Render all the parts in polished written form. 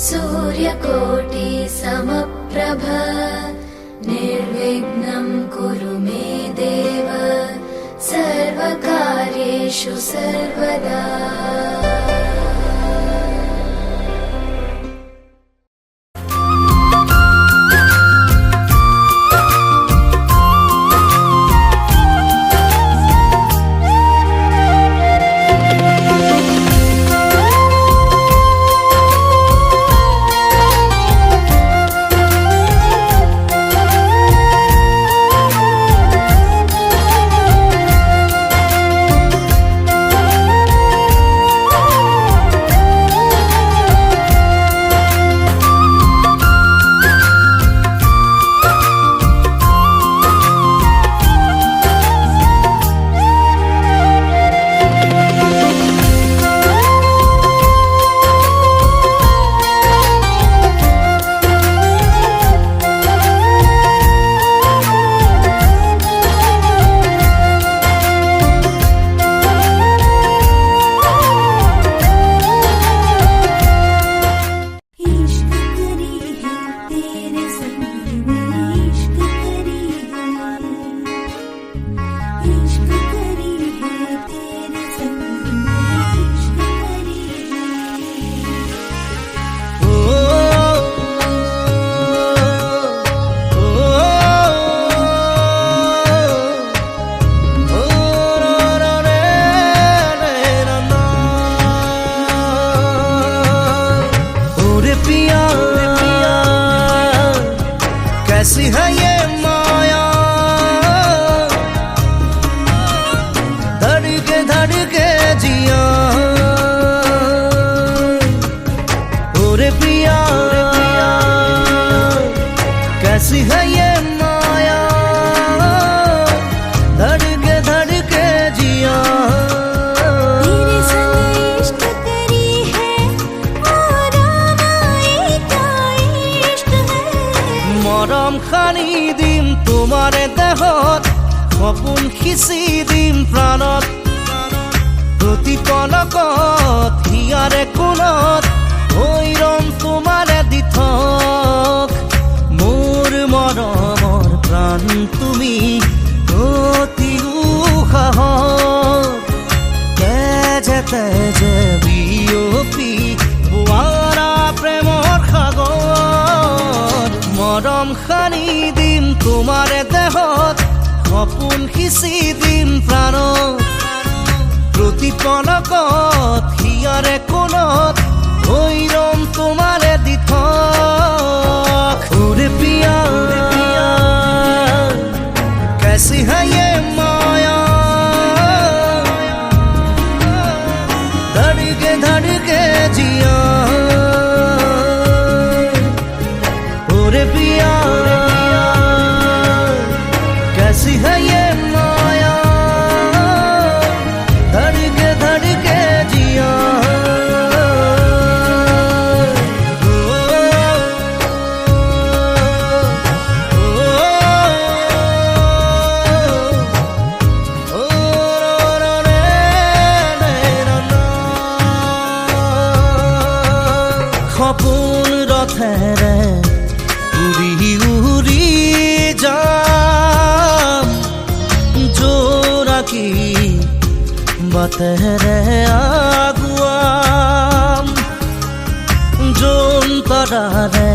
सूर्यकोटि समप्रभ निर्विघ्नं कुरु मे देव सर्वकार्येषु सर्वदा। कैसी है ये माया, धड़के जिया ओरे पिया, कैसी है ये माया, धड़के जिया। तेरे संग इश्क करी है और आए क्या इश्क है। मरम खानी दिम तुम्हारे देहत, সপোন সিঁচি দিম প্ৰাণত, প্ৰতি পলকত হিয়াৰে কোণত হৈ ৰম তোমাৰে দিঠক। মোৰ মৰমৰ প্ৰাণ তুমি অতি উশাহত, তেজে তেজে বিয়পি বোৱাৰা প্ৰেমৰ সাগৰ। মৰম সানি দিম তোমাৰে দেহত, সপোন সিঁচি দিম প্ৰাণত, প্ৰতি পলকত হিয়াৰে কোণত হৈ ৰম তোমাৰে দিঠক। ওৰে পিয়া कैसी है ये माया, धड़के जिया ओरे पिया, कैसी है ये माया, धड़के जिया। সপোন ৰথেৰে উৰি উৰি যাম, জোৰাকী বাটেৰে আগুৱাম, যন্তৰাৰে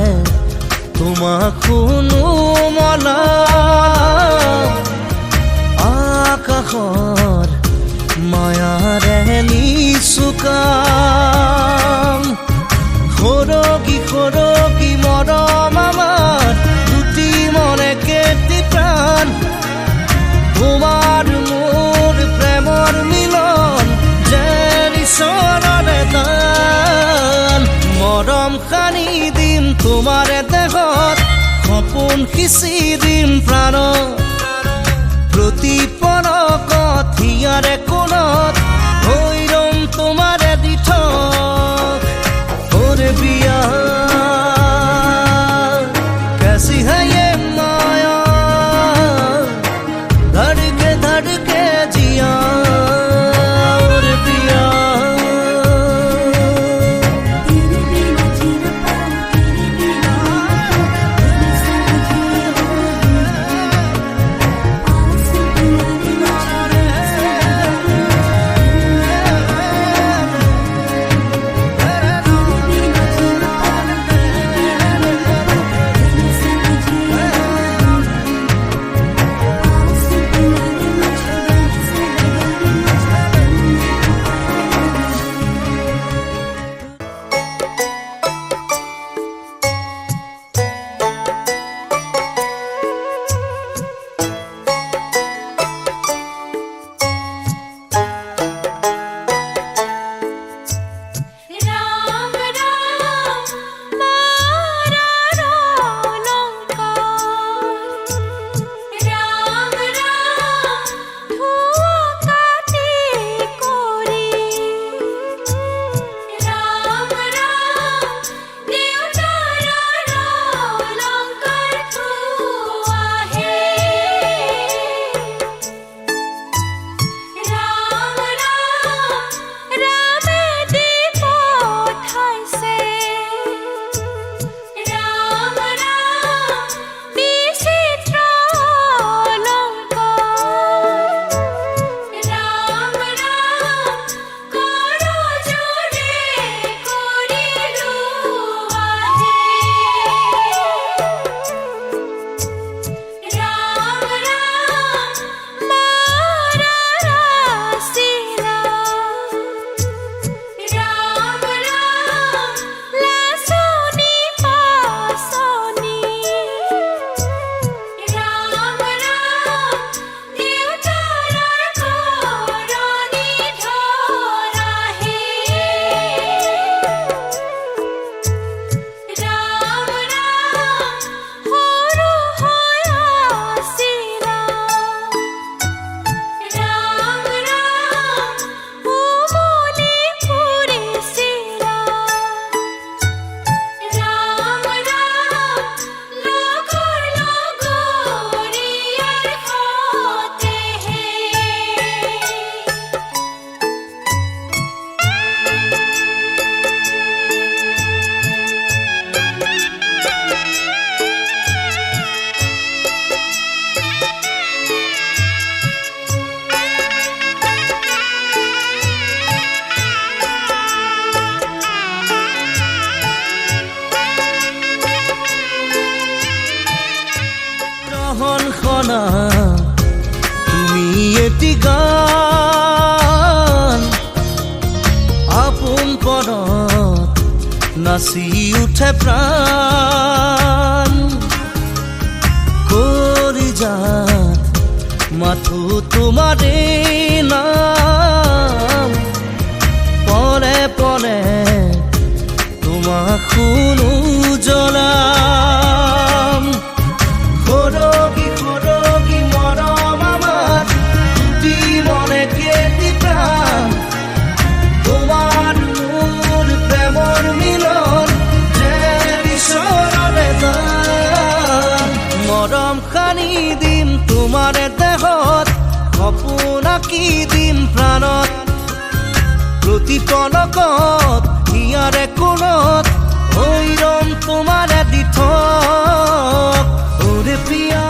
তোমাক শুনো মলাম, আকাশৰ মায়াৰে নিচুকাম। সৰগী সৰগী মৰম আমাৰ দুটি মনে কেটি প্ৰাণ, তোমাৰ মোৰ প্ৰেমৰ মিলন যেন ঈশ্বৰৰে দান। মৰম সানি দিম তোমাৰে দেহত, সপোন সিঁচি দিম প্ৰাণত, প্ৰতি পলকত হিয়াৰে কোণত হৈ ৰম তোমাৰে দিঠক। ওরে পিয়া कैसी है ये माया, धड़के जिया ओरे पिया। तेरे बिना जीना না তুমি এটি গান আপোন পৰত নাচি উঠে প্ৰাণ কৰি যাত মাথো তোমাৰে নাম পৰে পৰে তোমাক শুনো জ্বলাম সৰগী সৰগী মৰম আমাৰ দুটি মনে কেতি প্ৰাণ তোমার মোর প্রেমর মিলন যে ঈশ্বররে দান মরম খানি দিম তোমার দেহত সপোন আঁকি দিম প্রাণত প্রতি পলকত হিয়ারে কোণত হৈৰম তোমাৰে দি থক ওরে প্রিয়া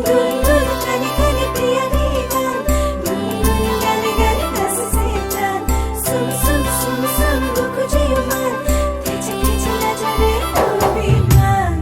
गुनगुन गाने गाने प्रिय गान गुनगुन गाने गाने रस से जान सुन सुन सुन सुन रुक जाओ मन खिंच खिंच नजरे तो बेमान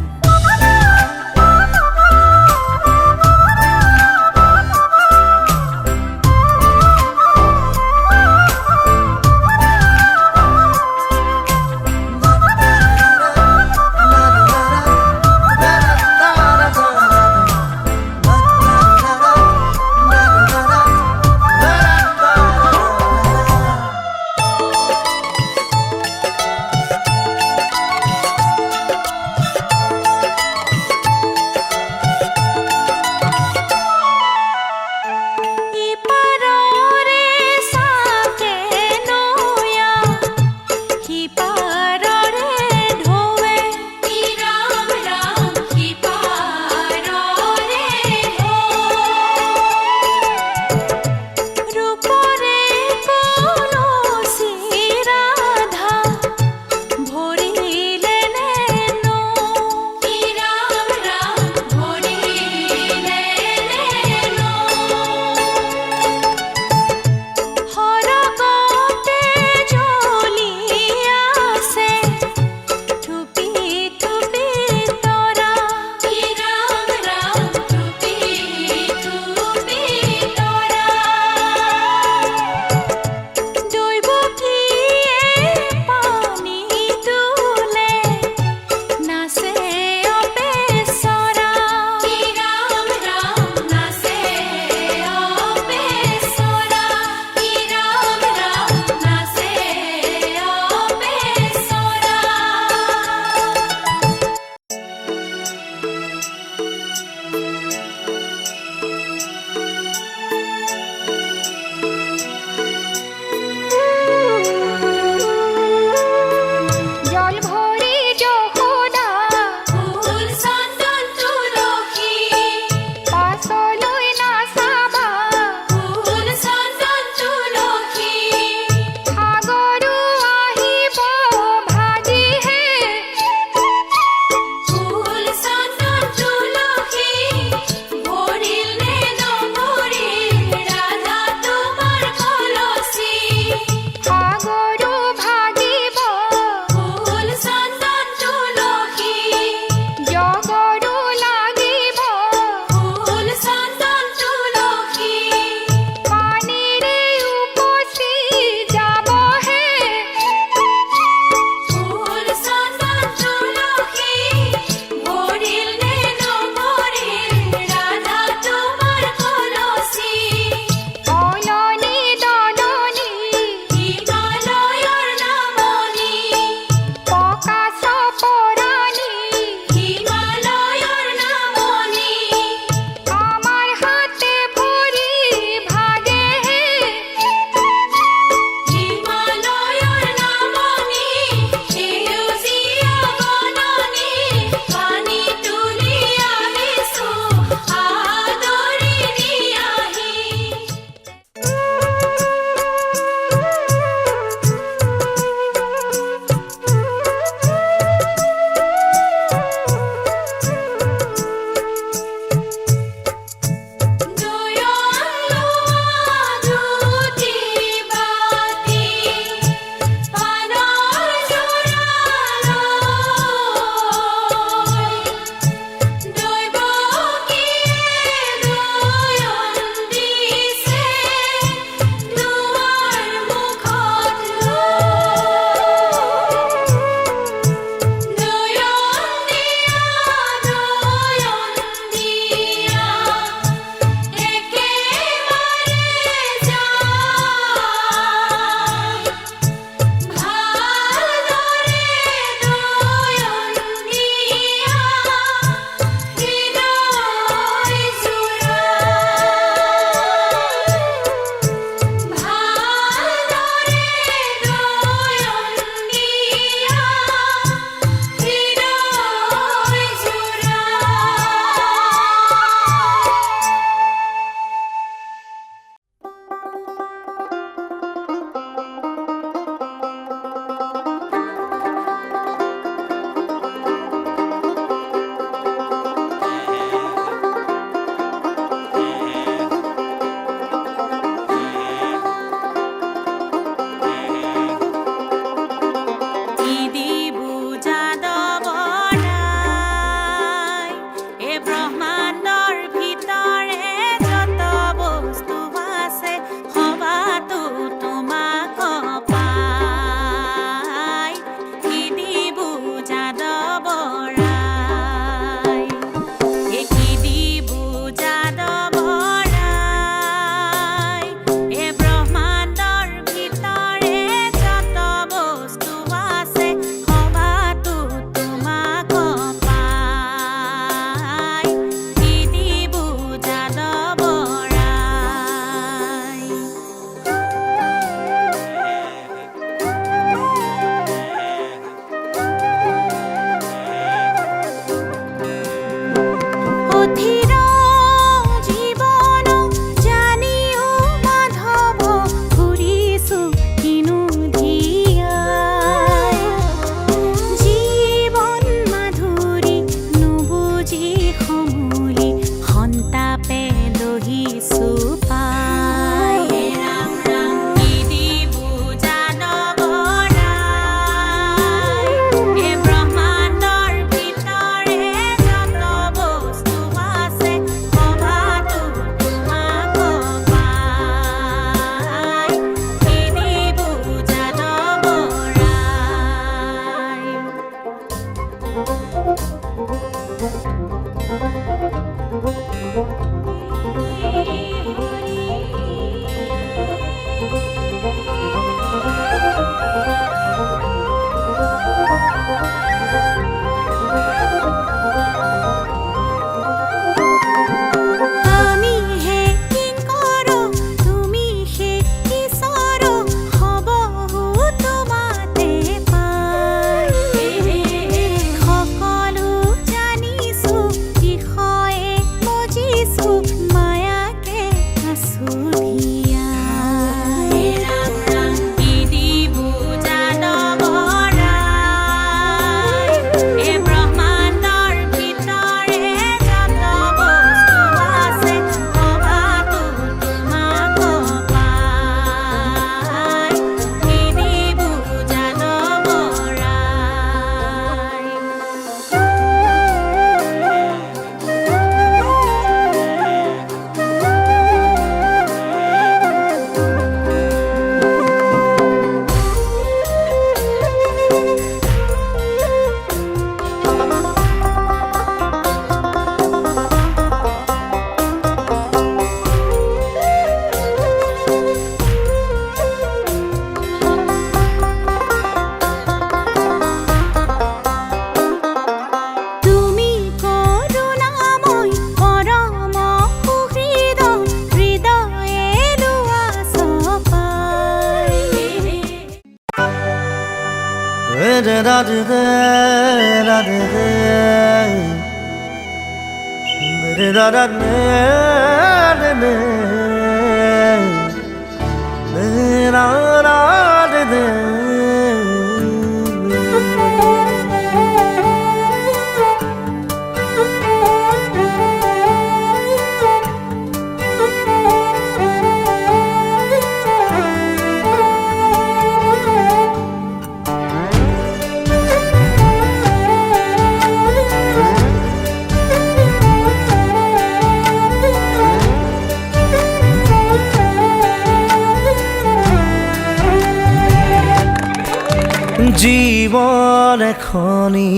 জীবন এখনি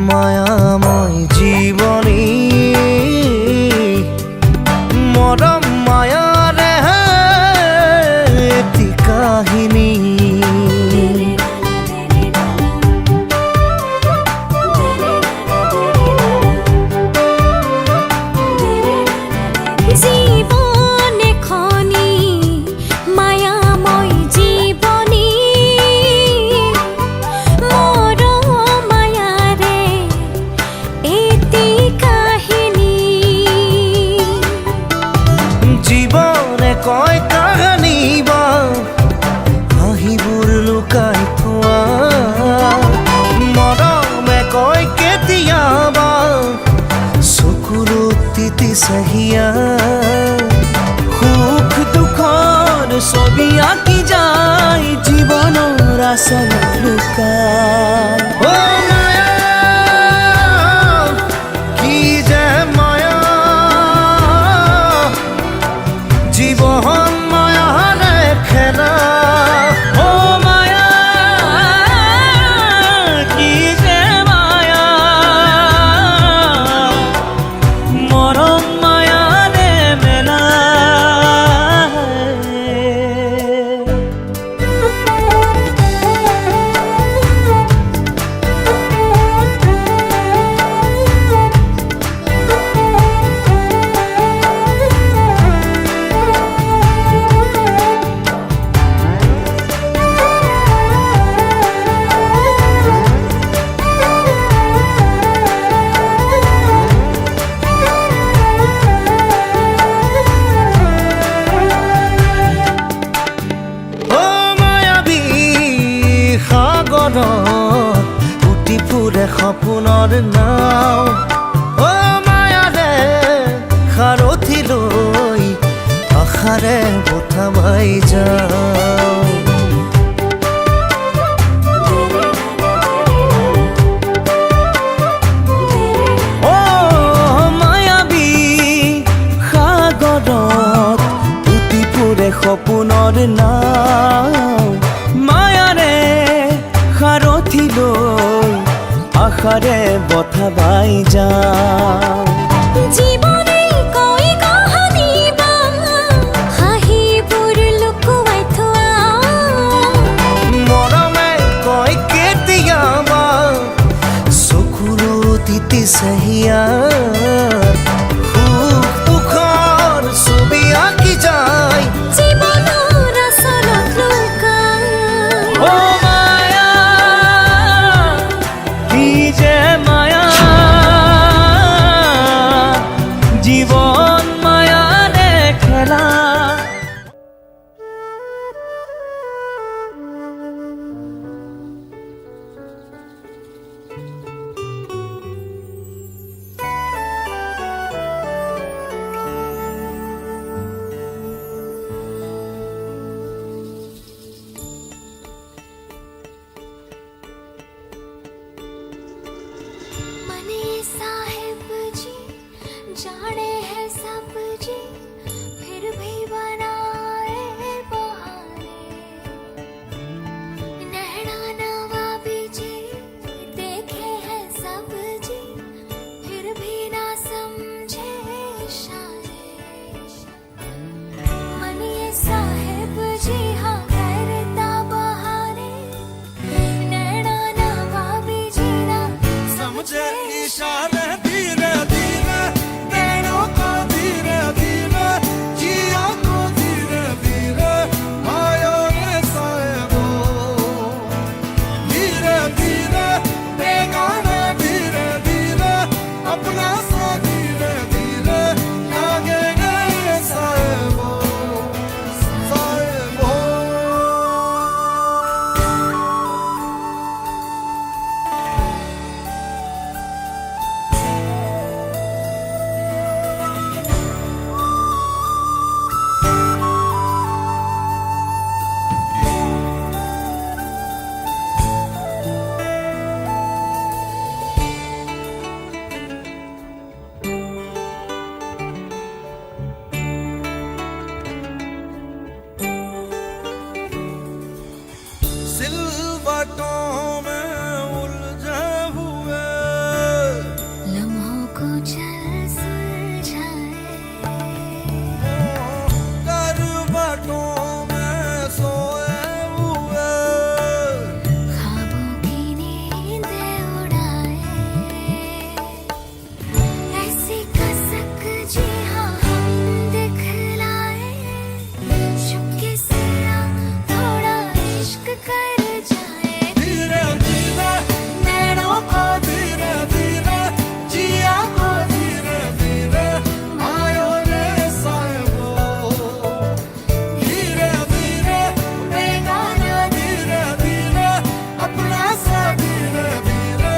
মায়াময় জীবনী মরম মায়ারে এটি কাহিনী জীবন এখনি মায়াময় জীবনী মরম মায়ারে এটি কাহিনী জীবনে কয় কাহানী বা হাঁহিবোৰ লুকাই থোৱা মৰমে কয় কেতিয়াবা চকুলো তিতি চাহিয়া সুখ দুখৰ ছবি আঁকি যায় জীৱনৰ আচল লুকাই অ মায়া কি যে মায়া জীবন মায়াৰে খেলা অ মায়া কি যে মায়া মৰম মায়াৰে মেলা অ মায়াবী সাগৰত উটি ফুৰে সপোনৰ নাও অ মায়াৰে সাৰথি লৈ আশাৰে বঠা মাই যাওঁ অ মায়াবী সাগৰত উটি ফুৰে সপোনৰ নাও মায়াৰে সাৰথি লৈ আশাৰে বঠা বাই যাওঁ জীবনে কয় কাহানী বা হাঁহিবোৰ লুকুৱাই থোৱা মৰমে কয় কেতিয়াবা চকুলো তিতি চাহিয়া সুখ দুখৰ ছবি আঁকি যায় জীবনৰ আচলত লুকাই অ মায়া কি যে মায়া জীবন মায়াৰে খেলা बातों में उलझे हुए लम्हों को चल सुलझाए कर बातों में सोए हुए ख्वाबों की नींदें उड़ाए ऐसी कसक जी हाँ हम दिखलाए चुपके से आ थोड़ा इश्क कर जाए धीरे धीरे नैनों को धीरे धीरे जिया को धीरे धीरे आयो रे साहिबो धीरे धीरे बेगाना धीरे धीरे अपना सा धीरे धीरे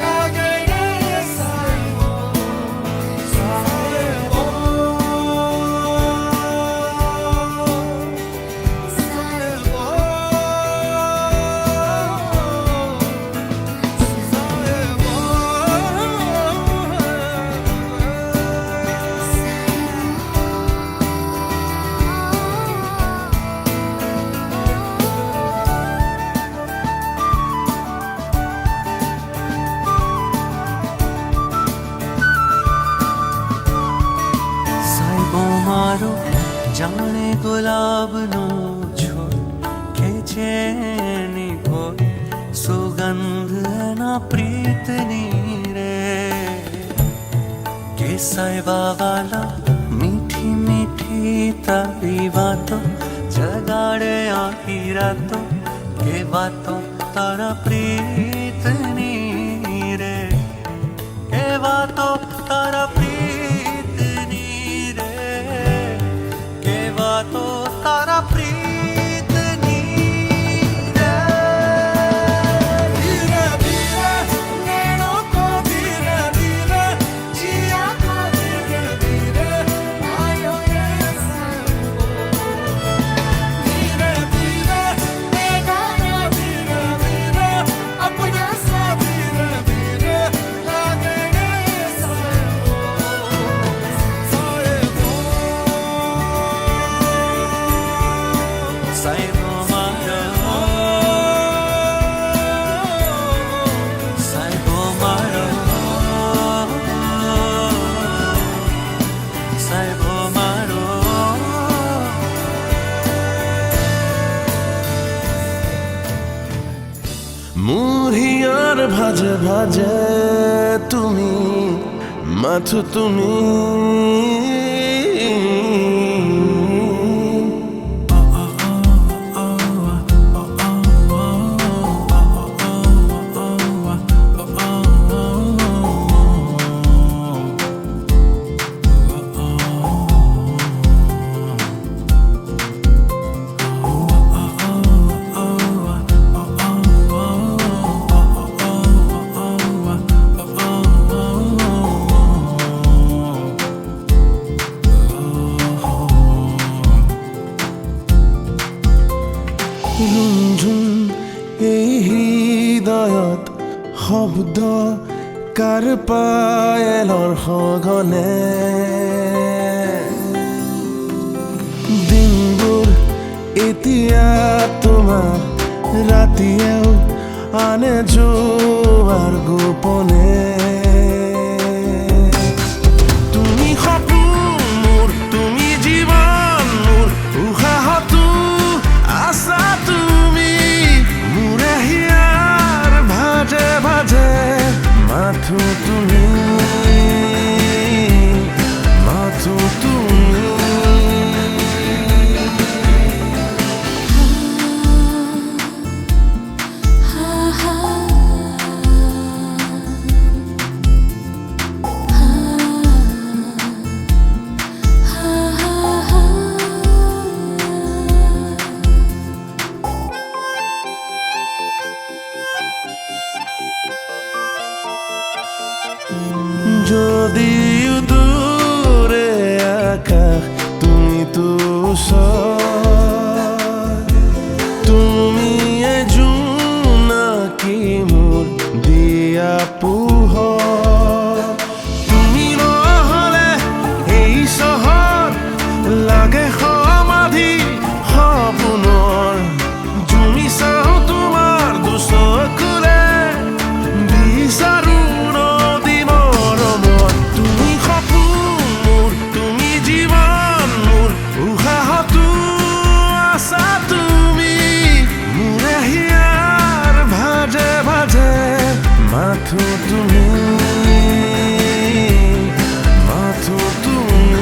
लागे रे साहिबो साहिबो સાહેબો મારો જાણે ગુલાબનો છોડ ખેંચે એની કોઈ સુગંધ એના પ્રીતની રે કે સાહેબા વાલા મીઠી મીઠી તારી વાતો જગાડે આખી રાતો કે વાતો તારા પ્રીતની રે કે વાતો તારા પ્રીતની રે કે વાતો તારા પ્રીતની રે ધીરે ધીરે નૈનોं को धीरे धीरे जिया को धीरे धीरे आयो रे साहिबो धीरे धीरे बेगाना धीरे धीरे अपना सा धीरे धीरे लागे रे साहिबो साहिबो साहिबो मारो साहिबो मारो साहिबो मारो মুহিয়ার ভাজে ভাজে তুমি মাথো তুমি ৰুণঝুণ এই হৃদয়ত শব্দ কাৰ পায়েলৰ সঘনে দিনবোৰ এতিয়া তোমাৰ ৰাতিয়েও আনে যোৱাৰ গোপনে তুমি সপোন মোৰ তুমি জীৱন মোৰ উশাহতো আছা তুমি মোৰে হিয়াৰ ভাজে ভাজে মাথো তুমি মাথো তুমি যদিও দূৰে আকাশ তুমি তো তুমি জোনাকি মোৰ দিয়া পোহৰ তুমি নহলে এই চহৰ লাগে সমাধি সপোনৰ জুমি চাওঁ তোমাৰ দুচ মাথো তুমি, মাথো তুমি।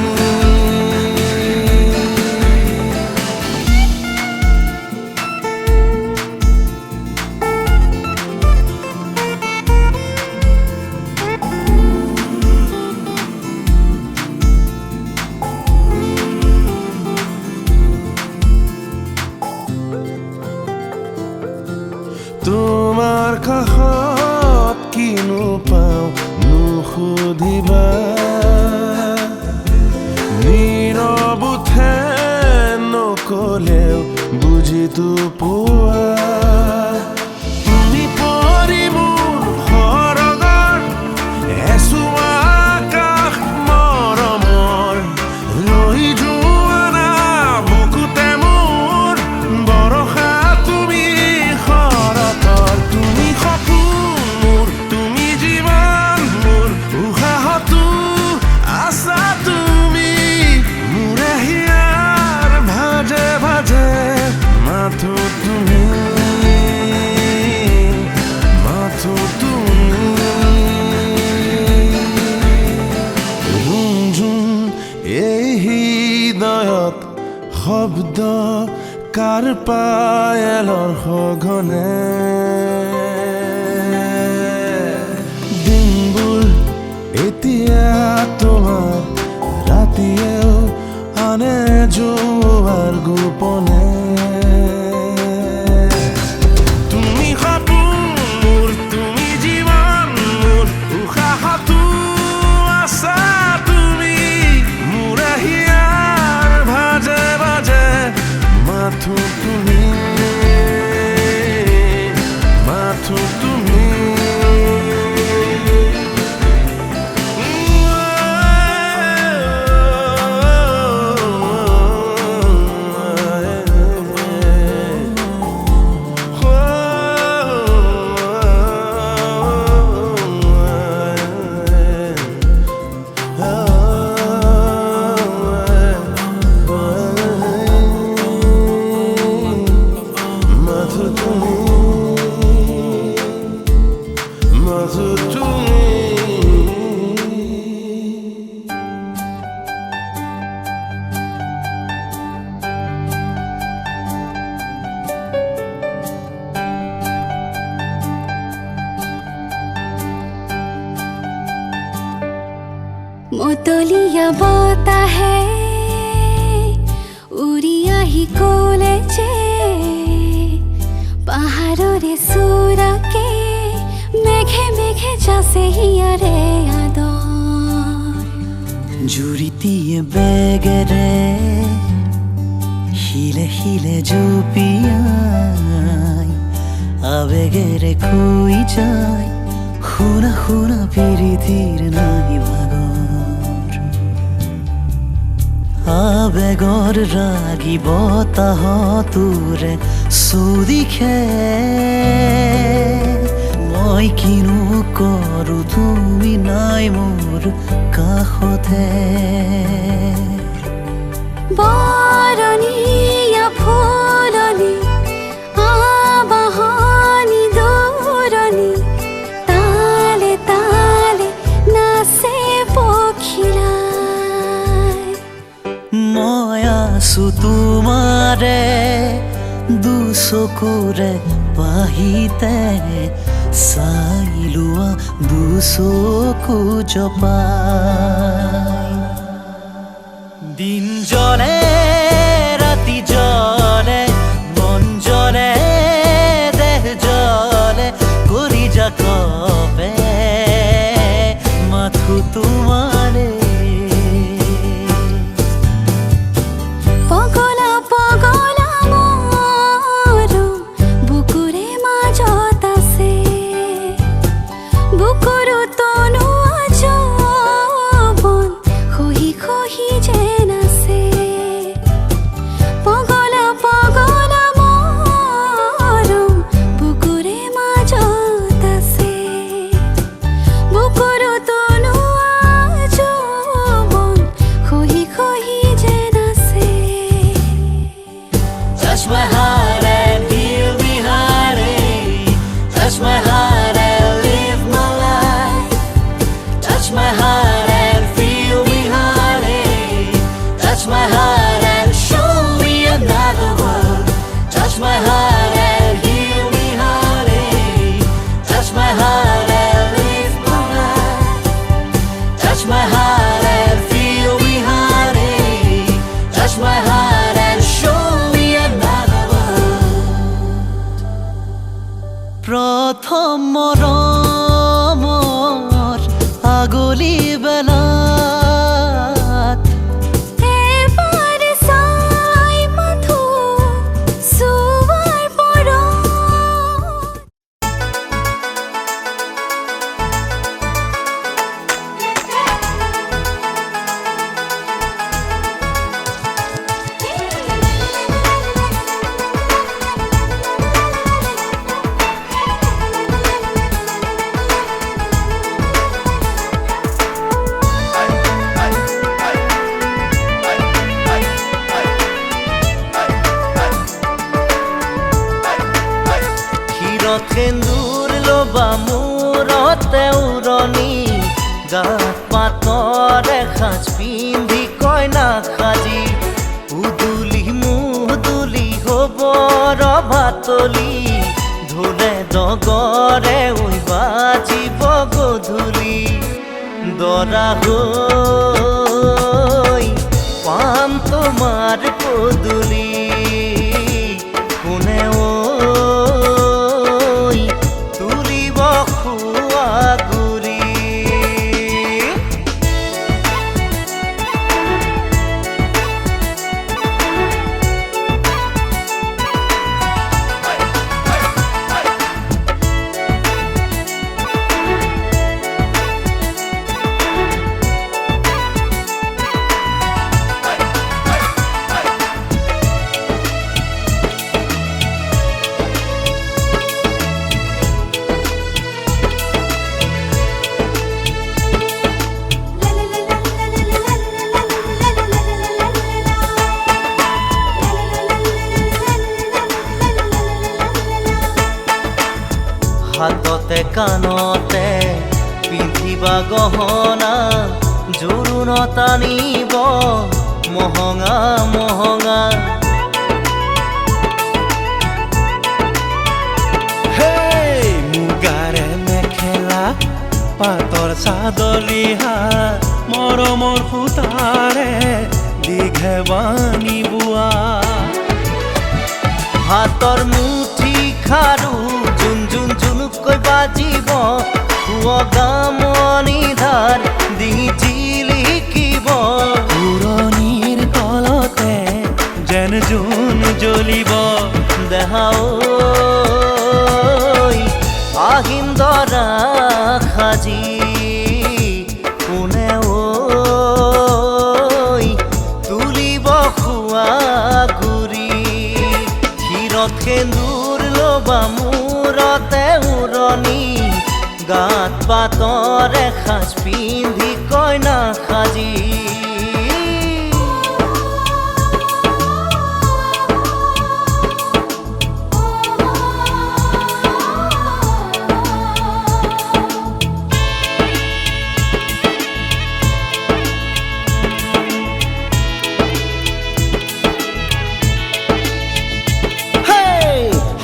তোমাৰ কাষত কিনো পাওঁ নুসুধিবা, নীৰৱ উঠে নকলেও বুজিতো পোৱা। তুমি পৰি মোৰ সৰগৰ এচুৱা আকাশ মৰমৰ, ৰৈ যোৱা না বুকুতে মোৰ বৰষা তুমি শৰতৰ। তুমি সপোন মোৰ, তুমি জীৱন মোৰ, উশাহতো আছা তুমি মোৰে হিয়াৰ ভাজে ভাজে। মাথো তুমি, মাথো তুমি। ৰুমঝুম এই হৃদয়ত শব্দ কাৰ পায়েলৰ সঘনে। দিনবোৰ এতিয়া তোমাৰ, ৰাতিয়েও আনে জোৱাৰ গোপনে। তুমি সপোন মোৰ, তুমি জীৱন মোৰ, উশাহতো আছা তুমি মোৰে হিয়াৰ ভাজে ভাজে। মাথো তুমি, মাথো তুমি। মাথো তুমি, মাথো তুমি। মতলীয়া বতাহে উৰি আহি ক'লে যে পাহাৰৰে চোৰাকে মেঘে মেঘে যাছে হিয়াৰে আদৰ। জুৰিটিয়ে বেগেৰে শিলে শিলে জুপিয়াই, আবেগেৰে খুই যায় শুনা শুনা পিৰিতিৰ নাই ভাগৰ। আবেগৰ ৰাগি বতাহতোৰে চৌদিশে মই কিনো কৰোঁ তুমি নাই মোৰ কাষতে। বৰণীয়া ফুলনি আবাহনি দৌৰণি, তালে তালে নাচে পখিলাই। মই আছো তোমাৰে দুচকুৰে পাহিতে, চাই লোৱা দুচকু জপাই। দিন জ্বলে ৰাতি জ্বলে, মন জ্বলে দেহ জ্বলে, কলিজা কঁপে মাথো তোমাৰে। পগলা পগলা মৰম বুকুৰে মাজত আছে, বুকুৰো তনু যৌৱন খহি খহি যেন আছে। পগলা পগলা মৰম বুকুৰে মাজত আছে, বুকুৰো তনু যৌৱন খহি খহি যেন আছে। Touch my heart and he'll be hiding. Touch my heart and live my life. মৰমৰ আগলি বেলাত এবাৰ চাই মাথো চোৱাৰ পৰত ক্ষীৰত সেন্দুৰ লবা মূৰতে উৰণি গাত পাতৰ এসাঁজ পিন্ধি কইনা সাজি উদুলি মুদুলি হ'ব ৰভাতলি ঢোলে ডগৰে ঐ বাজিব গধূলি দৰা হৈ পাম তোমাৰ পদূলি কোনে ঐ তুলিব খোৱা গুৰি হাততে কাণতে পিন্ধিবা গহনা জোৰোণত আনিব মহঙা মহঙা হেই মুগাৰে মেখেলা পাতৰ চাদৰিহা মৰমৰ সূতাৰে দীঘে বানি বোৱা হাতৰ মুঠি খাৰু জুন জুন জুনুকৈ বাজিব গামনি ধাৰ ডিঙি জিলিকিব পুৰণিৰ তলতে যেন জোন জ্বলিব দেহা ঐ আহিন দৰা সাজি কোনে ঐ তুলিব খোৱা গুৰি ক্ষীৰত সেন্দুৰ লবা মূৰতে উৰণি গাত পাতৰ এসাঁজ পিন্ধি কইনা সাজি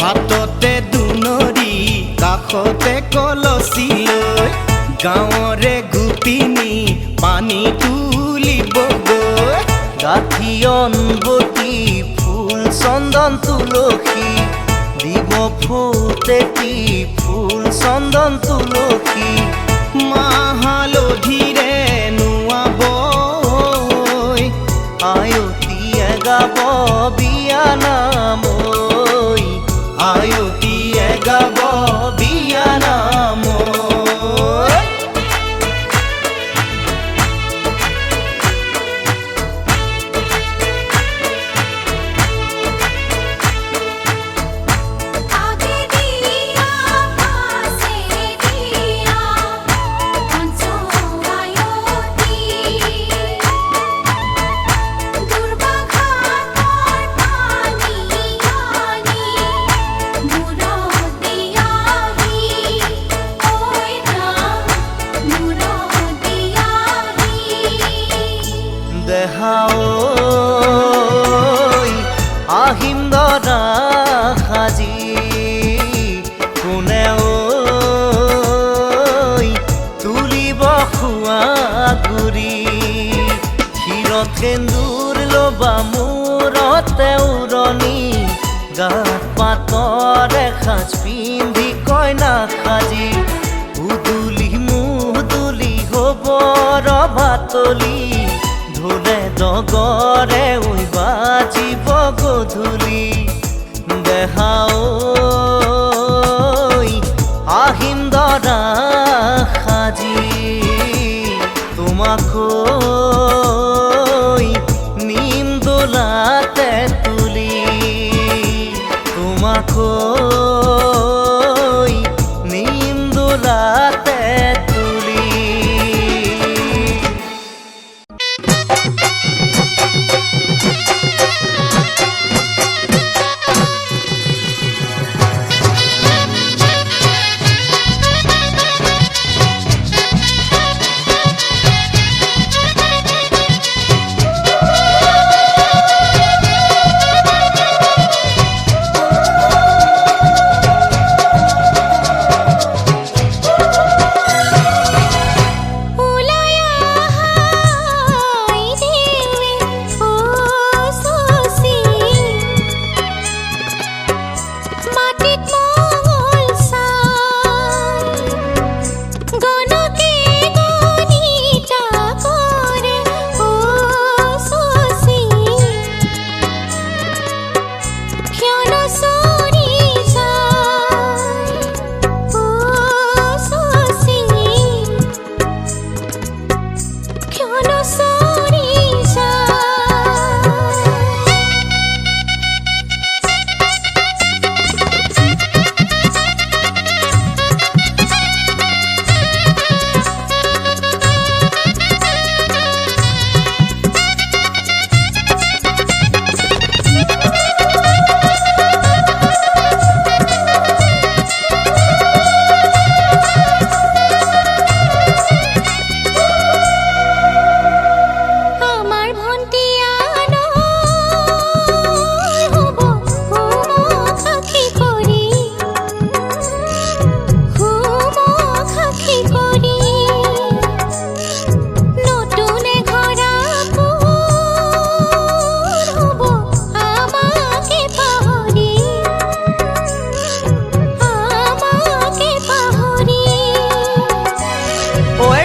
হাততে দুনৰি কাষতে কলচি লৈ গাঁৱৰে গোপিনী পানী তুলিবগৈ গাঁঠি অনবতী ফুল চন্দন তুলসী দিব ফুটেতি ফুল চন্দন তুলসী মাহালধিৰে নোৱাবৈ আয়তীয়ে গাব বিয়া নাম আয়তীয়ে গাব বিয়া নাম আগে দিয়া পাছে দিয়া পঞ্চমায়তী দুর্বাঘাতর পানি আনি মুরদিয়াহি ওই রাম মুরদিয়াহি দেহা ঐ আহিম দৰা সাজি কোনে ঐ তুলিব খোৱা গুৰি ক্ষীৰত সেন্দুৰ লবা মূৰতে উৰণি গাত পাতৰ এসাঁজ পিন্ধি কইনা সাজি উদুলি মুদুলি হব ৰভাতলি ঢোলে ডগৰে উই বাজিব গধূলি দেহাও আহিম দৰা সাজি তোমাকৈ নিম দোলাতে তুলি তোমাকৈ নিম দোলাতে তুলি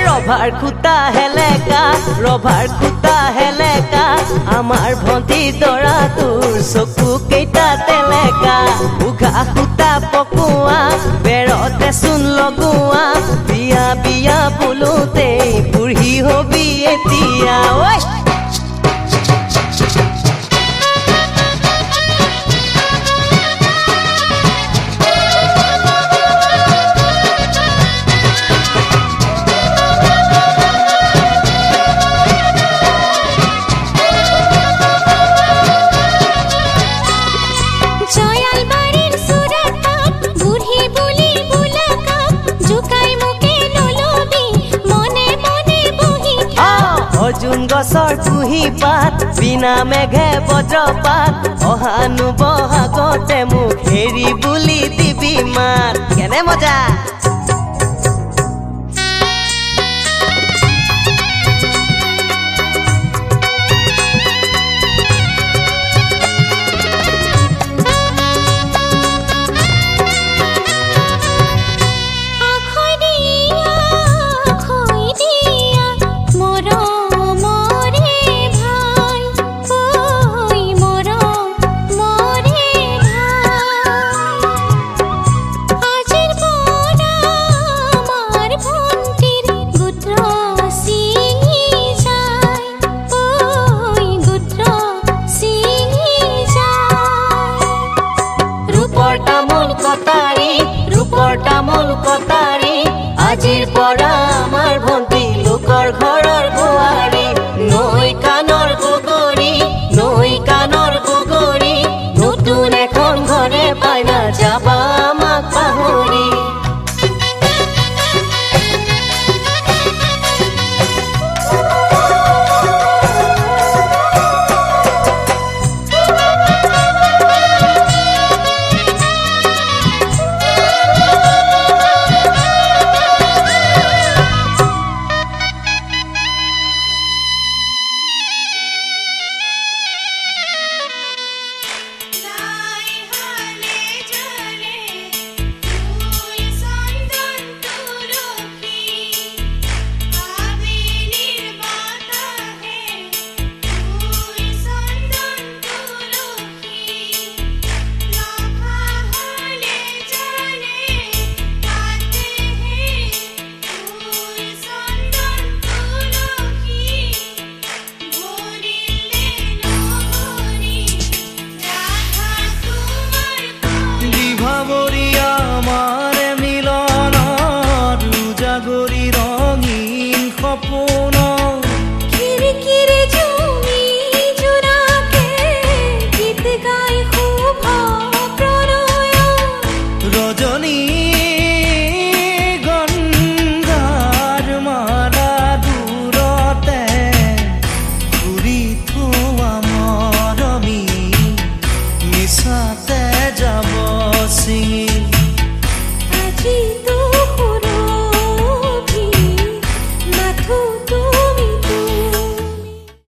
ৰভাৰ খুটা হেলেকা ৰভাৰ খুটা হেলেকা আমাৰ ভণ্টি দৰা তোৰ চকু কেইটা তেলেকা উঘা খুটা পকোৱা বেৰতে চোন লগোৱা বিয়া বিয়া বোলোতে বুঢ়ী হবি এতিয়া ঐ অৰ্জুন গছৰ কুহি পাত বিনা মেঘে বজ্ৰপাত অহানু বহাগতে মোক হেৰি বুলি দিবি মাত কেনে মজা তামোল কটাৰী আজিৰ পৰা আমাৰ